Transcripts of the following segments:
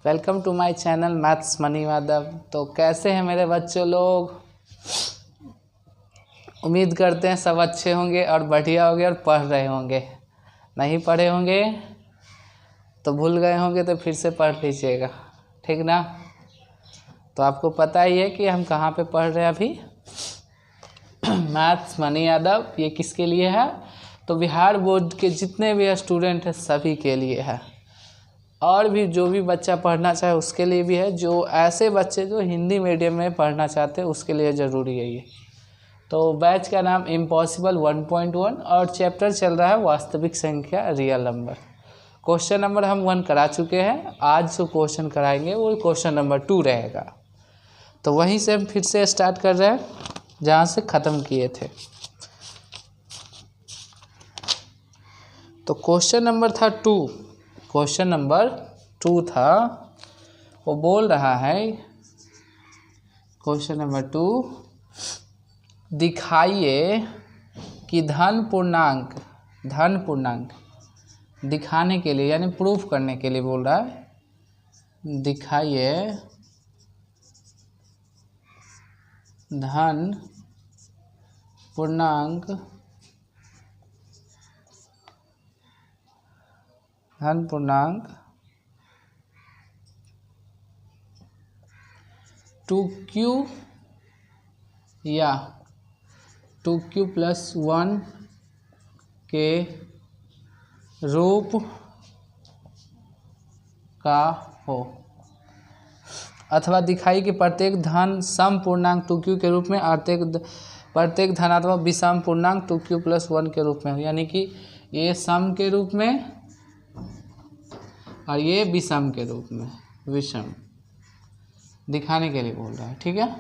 Welcome to my channel maths Mani Yadav. तो कैसे हैं मेरे बच्चों लोग? उम्मीद करते हैं सब अच्छे होंगे और बढ़िया होंगे और पढ़ रहे होंगे। नहीं पढ़े होंगे तो भूल गए होंगे तो फिर से पढ़ लीजिएगा, ठीक ना। तो आपको पता ही है कि हम कहाँ पे पढ़ रहे हैं अभी। मैथ्स मनी यादव ये किसके लिए है? तो बिहार बोर्ड के जितने भी स्टूडेंट हैं सभी के लिए है, और भी जो भी बच्चा पढ़ना चाहे उसके लिए भी है। जो ऐसे बच्चे जो हिंदी मीडियम में पढ़ना चाहते हैं उसके लिए ज़रूरी है ये। तो बैच का नाम इम्पॉसिबल 1.1 और चैप्टर चल रहा है वास्तविक संख्या रियल नंबर। क्वेश्चन नंबर हम 1 करा चुके हैं। आज जो क्वेश्चन कराएंगे वो क्वेश्चन नंबर 2 रहेगा। तो वहीं से हम फिर से स्टार्ट कर रहे हैं जहाँ से ख़त्म किए थे। तो क्वेश्चन नंबर था 2। क्वेश्चन नंबर 2 था, वो बोल रहा है क्वेश्चन नंबर 2, दिखाइए कि धन पूर्णांक दिखाने के लिए यानी प्रूफ करने के लिए बोल रहा है, दिखाइए धन पूर्णांक 2q या 2q+1 के रूप का हो, अथवा दिखाई कि प्रत्येक धन सम पूर्णांक 2q के रूप में प्रत्येक धनात्मक विषम पूर्णांक 2q+1 के रूप में हो। यानी कि ये सम के रूप में और ये विषम के रूप में, विषम दिखाने के लिए बोल रहा है, ठीक है।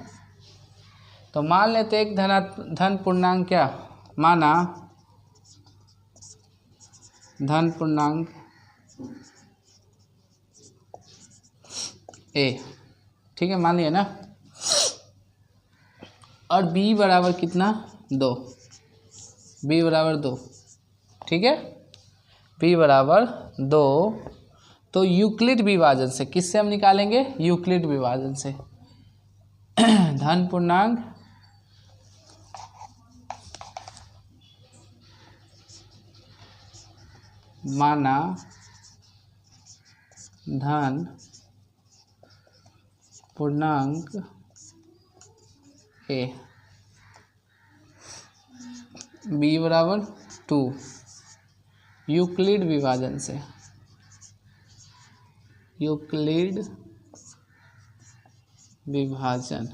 तो मान लेते एक धन पूर्णांक क्या माना, धन पूर्णांक a, ठीक है, मान लिया ना। और b बराबर कितना 2, b बराबर 2, ठीक है, b बराबर 2। तो यूक्लिड विभाजन से किससे हम निकालेंगे? यूक्लिड विभाजन से धन पूर्णांक माना धन पूर्णांक a, b बराबर 2, यूक्लिड विभाजन से, यूक्लिड विभाजन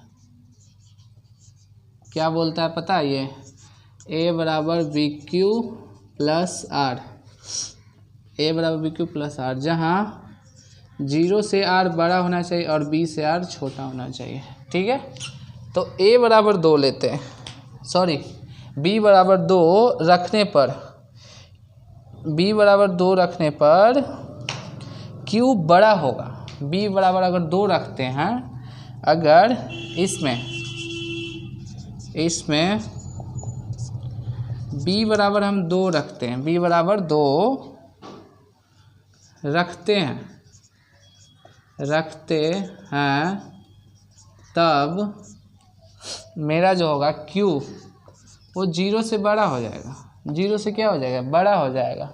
क्या बोलता है पता है? ये a बराबर BQ+R, a बराबर BQ+R, जहाँ 0 से R बड़ा होना चाहिए और b से R छोटा होना चाहिए, ठीक है। तो a बराबर 2 लेते हैं, सॉरी b बराबर 2 रखने पर, b बराबर 2 रखने पर q बड़ा होगा। b बराबर अगर 2 रखते हैं, अगर इसमें b बराबर हम 2 रखते हैं, b बराबर 2 रखते हैं, तब मेरा जो होगा q वो 0 से बड़ा हो जाएगा। 0 से क्या हो जाएगा? बड़ा हो जाएगा।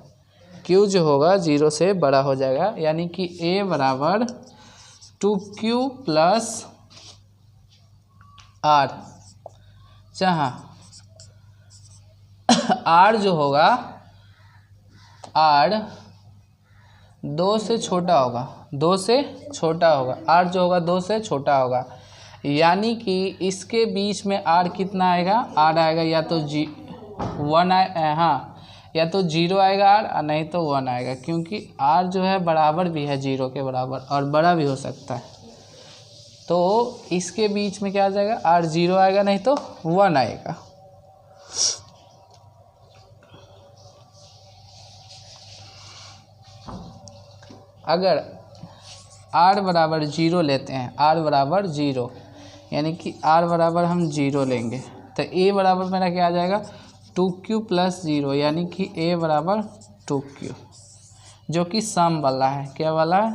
q जो होगा 0 से बड़ा हो जाएगा। यानी कि a बराबर 2q+r, जहाँ r जो होगा, r 2 से छोटा होगा, r जो होगा 2 से छोटा होगा। यानी कि इसके बीच में r कितना आएगा? r आएगा या तो 1 या तो 0 आएगा r, और नहीं तो 1 आएगा, क्योंकि r जो है बराबर भी है 0 के बराबर और बड़ा भी हो सकता है। तो इसके बीच में क्या आ जाएगा? r 0 आएगा नहीं तो 1 आएगा। अगर r बराबर 0 लेते हैं, r बराबर 0, यानी कि r बराबर हम 0 लेंगे, तो a बराबर मेरा क्या आ जाएगा? 2q+0, यानी कि a बराबर 2q, जो कि सम वाला है। क्या वाला है?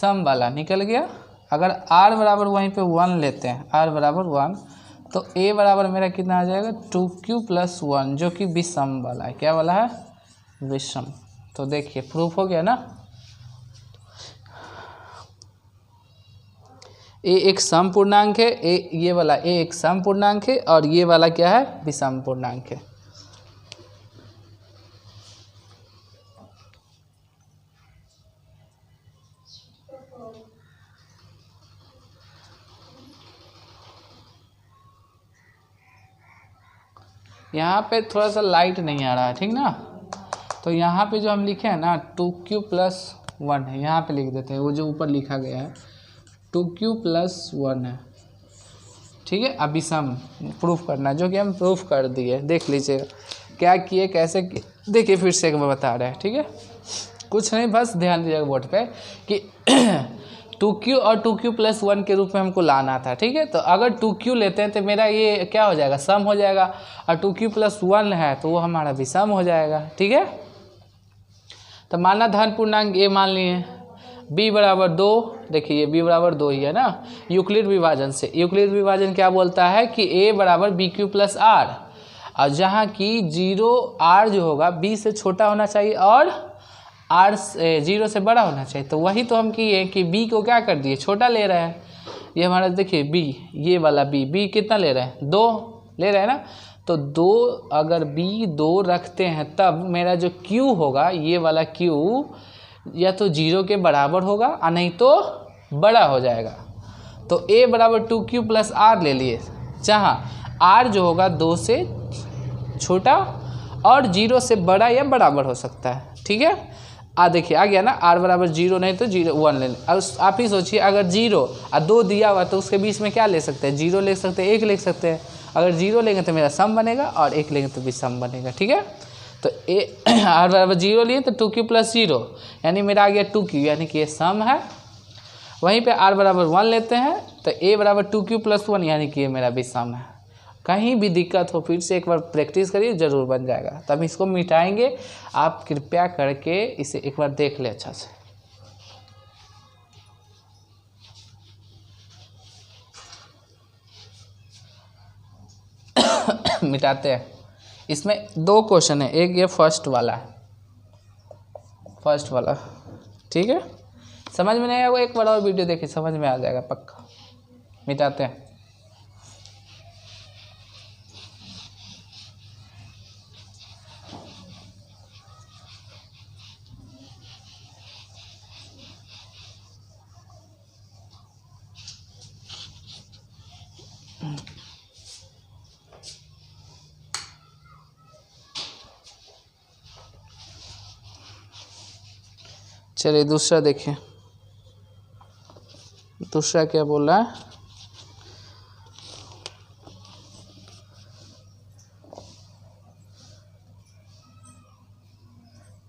सम वाला निकल गया। अगर r बराबर वहीं पे 1 लेते हैं, r बराबर 1, तो a बराबर मेरा कितना आ जाएगा 2q + 1, जो कि विषम वाला है। क्या वाला है? विषम। तो देखिए प्रूफ हो गया ना। a एक सम पूर्णांक है, ये वाला a एक सम पूर्णांक है, और ये वाला क्या है? विषम पूर्णांक है। यहाँ पे थोड़ा सा लाइट नहीं आ रहा है, ठीक ना। तो यहाँ पे जो हम लिखे हैं ना 2q + 1 है, यहाँ पे लिख देते हैं। वो जो ऊपर लिखा गया है 2q + 1 है, ठीक है। अभी सम प्रूफ करना है, जो कि हम प्रूफ कर दिए। देख लीजिएगा क्या किए, कैसे किए, देखिए फिर से एक बार बता रहे हैं, ठीक है। कुछ नहीं, बस ध्यान दीजिएगा बोर्ड पे कि 2q और 2q + 1 के रूप में हमको लाना था, ठीक है। तो अगर 2q लेते हैं तो मेरा ये क्या हो जाएगा? सम हो जाएगा, और 2q + 1 है तो वो हमारा विषम हो जाएगा, ठीक है। तो माना धन पूर्णांक a मान लिए, b बराबर 2, देखिए ये b बराबर 2 ही है ना। यूक्लिड विभाजन से, यूक्लिड विभाजन क्या बोलता है कि a बराबर bq + r, और जहाँ की 0 r जो होगा b से छोटा होना चाहिए और r 0 से बड़ा होना चाहिए। तो वही तो हम किए कि b को क्या कर दिए? छोटा ले रहे हैं। ये हमारा देखिए b, ये वाला b कितना ले रहे हैं? 2 ले रहे हैं ना। तो 2, अगर b 2 रखते हैं तब मेरा जो q होगा, ये वाला q या तो 0 के बराबर होगा और नहीं तो बड़ा हो जाएगा। तो a बराबर 2q + r ले लिए, जहाँ r जो होगा 2 से छोटा और 0 से बड़ा या बराबर हो सकता है, ठीक है। देखिए आ गया ना, r बराबर 0 नहीं तो 1 ले लें। अब आप ही सोचिए, अगर 0 और 2 दिया हुआ तो उसके बीच में क्या ले सकते हैं? 0 ले सकते हैं, 1 ले सकते हैं। अगर 0 लेंगे तो मेरा सम बनेगा और 1 लेंगे तो विषम बनेगा, ठीक है। तो r बराबर 0 लिए तो 2q + 0, यानी मेरा आ गया 2q, यानी कि ये सम है। वहीं पे r बराबर 1 लेते हैं तो a बराबर 2q + 1, यानी कि ये मेरा विषम है। कहीं भी दिक्कत हो फिर से एक बार प्रैक्टिस करिए, ज़रूर बन जाएगा। तब इसको मिटाएंगे, आप कृपया करके इसे एक बार देख ले अच्छा से। मिटाते हैं। इसमें 2 क्वेश्चन है, एक ये फर्स्ट वाला है, फर्स्ट वाला, ठीक है। समझ में नहीं आया वो एक बार और वीडियो देखिए, समझ में आ जाएगा पक्का। मिटाते हैं। चलिए दूसरा देखिए, दूसरा क्या बोल रहा है?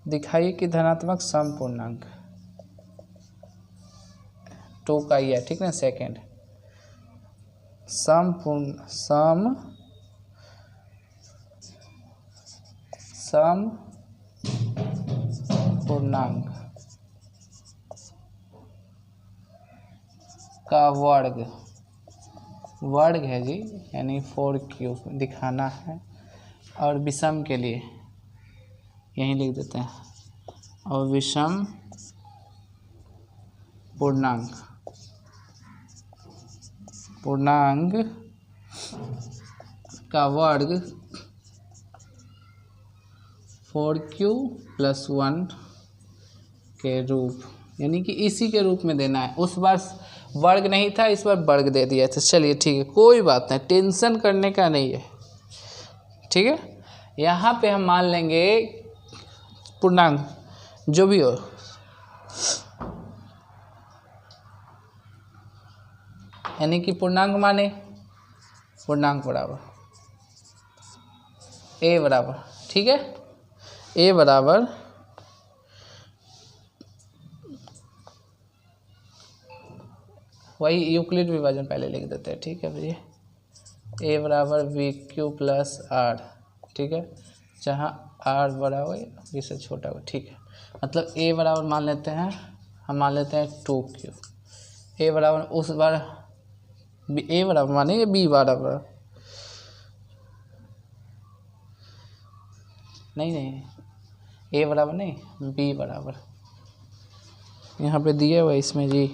दिखाइए कि धनात्मक सम पूर्णांक 2 का ही है, ठीक ना। सेकंड सम पूर्णांक का वर्ग है जी, यानी 4q दिखाना है। और विषम के लिए यहीं लिख देते हैं, और विषम पूर्णांक का वर्ग 4q + 1 के रूप, यानी कि इसी के रूप में देना है। उस बार वर्ग नहीं था, इस बार वर्ग दे दिया था। चलिए ठीक है, कोई बात नहीं, टेंशन करने का नहीं है, ठीक है। यहाँ पे हम मान लेंगे पूर्णांक जो भी हो, यानी कि पूर्णांक माने पूर्णांक बराबर a बराबर, ठीक है, a बराबर वही यूक्लिड विभाजन पहले लिख देते हैं, ठीक है भैया। a बराबर bq + r, ठीक है, जहाँ r बड़ा हो b से छोटा हो, ठीक है। मतलब a बराबर मान लेते हैं हम मान लेते हैं 2Q। ए बराबर उस बार ए बराबर मानेंगे बी बराबर, नहीं ए बराबर नहीं, बी बराबर यहाँ पे दिया हुआ इसमें जी।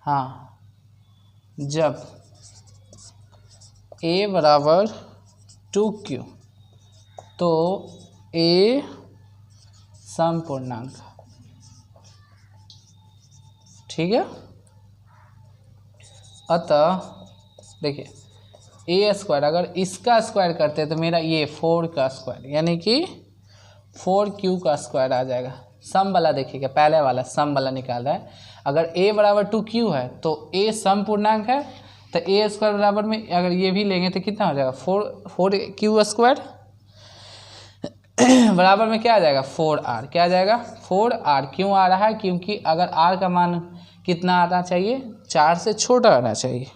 हाँ, जब a बराबर 2Q तो a सम पूर्णांक, ठीक है। अतः देखिए ए स्क्वायर अगर इसका स्क्वायर करते हैं तो मेरा ये 4 का स्क्वायर यानी कि 4Q का स्क्वायर आ जाएगा। सम वाला देखिएगा, पहले वाला सम वाला निकाल रहा है। अगर a बराबर 2Q है तो a सम पूर्णांक है, तो a स्क्वायर बराबर में अगर ये भी लेंगे तो कितना हो जाएगा 4Q स्क्वायर बराबर में क्या आ जाएगा 4R। क्या आ जाएगा 4R। क्यों आ रहा है? क्योंकि अगर R का मान कितना आना चाहिए, 4 से छोटा आना चाहिए।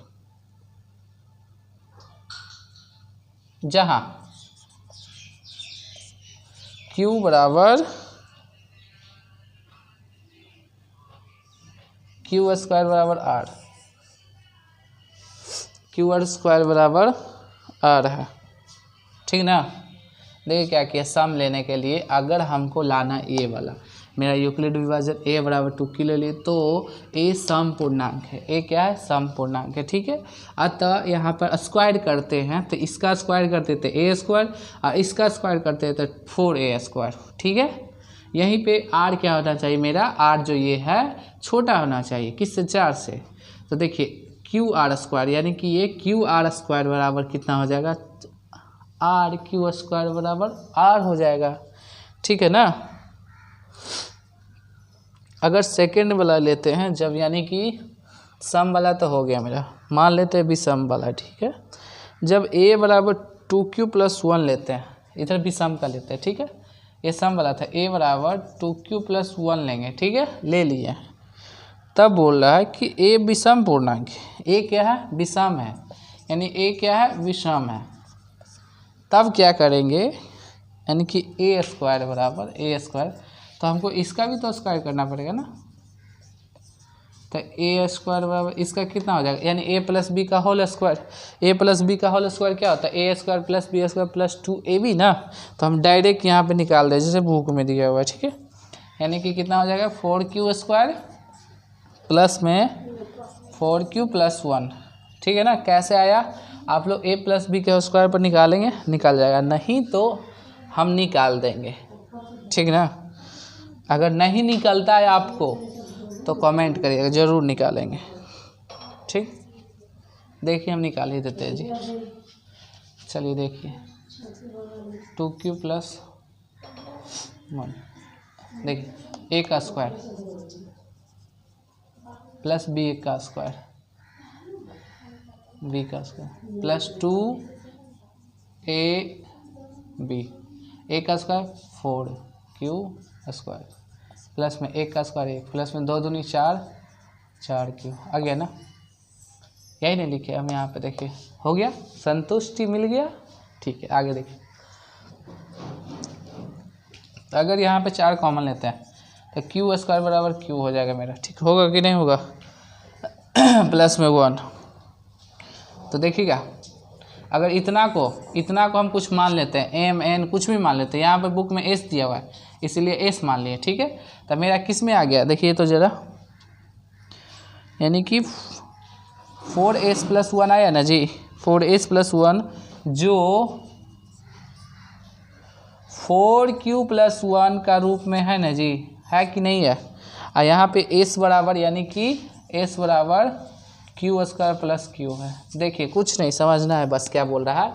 जहाँ Q बराबर Q स्क्वायर बराबर R, Q स्क्वायर बराबर R है, ठीक ना। देखिए क्या किया, सम लेने के लिए अगर हमको लाना ए वाला, मेरा यूक्लिड विभाजन a बराबर 2Q ले लिए तो a सम पूर्णांक है। a क्या है? सम पूर्णांक है, ठीक है। अतः यहाँ पर स्क्वायर करते हैं तो इसका स्क्वायर करते थे a स्क्वायर और इसका स्क्वायर करते तो 4a स्क्वायर, ठीक है। यहीं पे r क्या होना चाहिए मेरा, r जो ये है छोटा होना चाहिए, किससे? 4 से। तो देखिए QR स्क्वायर यानी कि ये QR स्क्वायर बराबर कितना हो जाएगा, RQ स्क्वायर बराबर R हो जाएगा, ठीक है ना। अगर सेकेंड वाला लेते हैं जब, यानी कि सम वाला तो हो गया मेरा, मान लेते हैं भी सम वाला, ठीक है। जब a बराबर 2Q + 1 लेते हैं, इधर भी सम का लेते हैं, ठीक है। ये सम वाला था, a बराबर 2Q + 1 लेंगे, ठीक है, ले लिए। तब बोल रहा है कि a विषम पूर्णांक है। a क्या है? विषम है, यानी a क्या है? विषम है। तब क्या करेंगे, यानी कि a स्क्वायर बराबर a स्क्वायर, तो हमको इसका भी तो स्क्वायर करना पड़ेगा ना। तो a स्क्वायर बराबर इसका कितना हो जाएगा, यानी a + b का होल स्क्वायर। a + b का होल स्क्वायर क्या होता है? a square + b square + 2ab ना। तो हम डायरेक्ट यहाँ पे निकाल दें जैसे बुक में दिया हुआ है, ठीक है। यानी कि कितना हो जाएगा 4Q स्क्वायर प्लस में 4Q + 1, ठीक है ना। कैसे आया? आप लोग a + b के स्क्वायर पर निकालेंगे, निकल जाएगा, नहीं तो हम निकाल देंगे, ठीक ना। अगर नहीं निकलता है आपको तो कमेंट करिएगा, ज़रूर निकालेंगे, ठीक। देखिए हम निकाल ही देते हैं जी। चलिए देखिए 2Q + 1, देखिए a का स्क्वायर प्लस b का स्क्वायर, b का स्क्वायर प्लस 2ab, a का स्क्वायर 4Q स्क्वायर प्लस में 1 का स्क्वायर 1 प्लस में 2 दूनी 4, 4Q आ गया ना। यही नहीं लिखे हम यहाँ पे, देखिए हो गया, संतुष्टि मिल गया, ठीक है। आगे देखिए, अगर यहाँ पे 4 कॉमन लेते हैं तो Q स्क्वायर बराबर Q हो जाएगा मेरा, ठीक होगा कि नहीं होगा प्लस में 1। तो देखिएगा अगर इतना को हम कुछ मान लेते हैं, M N कुछ भी मान लेते हैं, यहाँ पर बुक में S दिया हुआ है इसीलिए S मान लिए, ठीक है। तो मेरा किस में आ गया देखिए तो ज़रा, यानी कि 4S + 1 आया ना जी, 4S + 1 जो 4Q + 1 का रूप में है ना जी, है कि नहीं है। और यहाँ पे S बराबर, यानी कि S बराबर Q स्क्वायर + Q है। देखिए कुछ नहीं समझना है, बस क्या बोल रहा है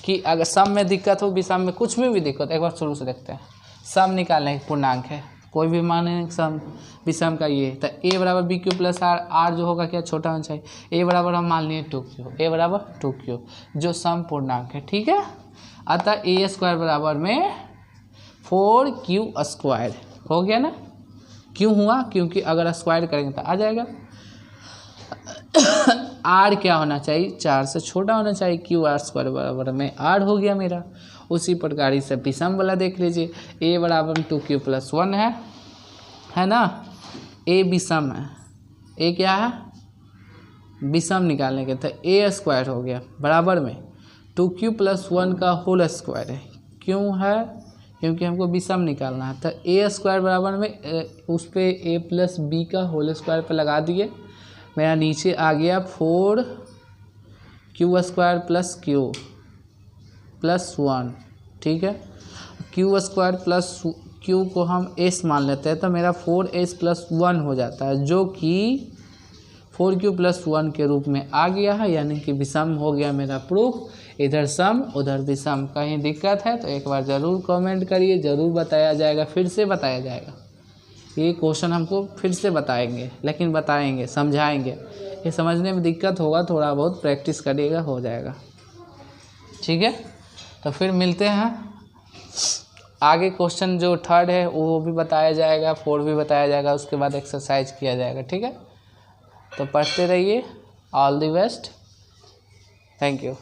कि अगर सम में दिक्कत हो, विषम में कुछ में भी दिक्कत, एक बार शुरू से देखते हैं। सम निकालने की पूर्णांक है, कोई भी मान सम विषम का ये, तो a बराबर BQ + R, R जो होगा क्या छोटा होना चाहिए। a बराबर हम मान लिए 2Q, a बराबर 2Q जो सम पूर्णांक है, ठीक है। अतः a स्क्वायर बराबर में 4Q स्क्वायर हो गया ना। क्यों हुआ? क्योंकि अगर स्क्वायर करेंगे तो आ जाएगा। आर क्या होना चाहिए, 4 से छोटा होना चाहिए। क्यू आर स्क्वायर बराबर में आर हो गया मेरा। उसी प्रकार इसे विषम वाला देख लीजिए, ए बराबर 2q + 1 है ना। ए विषम है, ए क्या है विषम निकालने के, तो ए स्क्वायर हो गया बराबर में 2q + 1 का होल स्क्वायर है। क्यों है, क्योंकि हमको विषम निकालना है। तो ए स्क्वायर बराबर में उस पर a + b का होल स्क्वायर पर लगा दिए, मेरा नीचे आ गया 4q² + q + 1, ठीक है। q² + q को हम s मान लेते हैं, तो मेरा 4s + 1 हो जाता है, जो कि 4q + 1 के रूप में आ गया है, यानी कि विषम हो गया मेरा प्रूफ। इधर सम उधर विषम। कहीं दिक्कत है तो एक बार ज़रूर कमेंट करिए, ज़रूर बताया जाएगा, फिर से बताया जाएगा। ये क्वेश्चन हमको फिर से बताएंगे, लेकिन बताएंगे समझाएंगे। ये समझने में दिक्कत होगा, थोड़ा बहुत प्रैक्टिस करिएगा, हो जाएगा, ठीक है। तो फिर मिलते हैं आगे। क्वेश्चन जो 3rd है वो भी बताया जाएगा, 4 भी बताया जाएगा, उसके बाद एक्सरसाइज किया जाएगा, ठीक है। तो पढ़ते रहिए। All the best, thank you.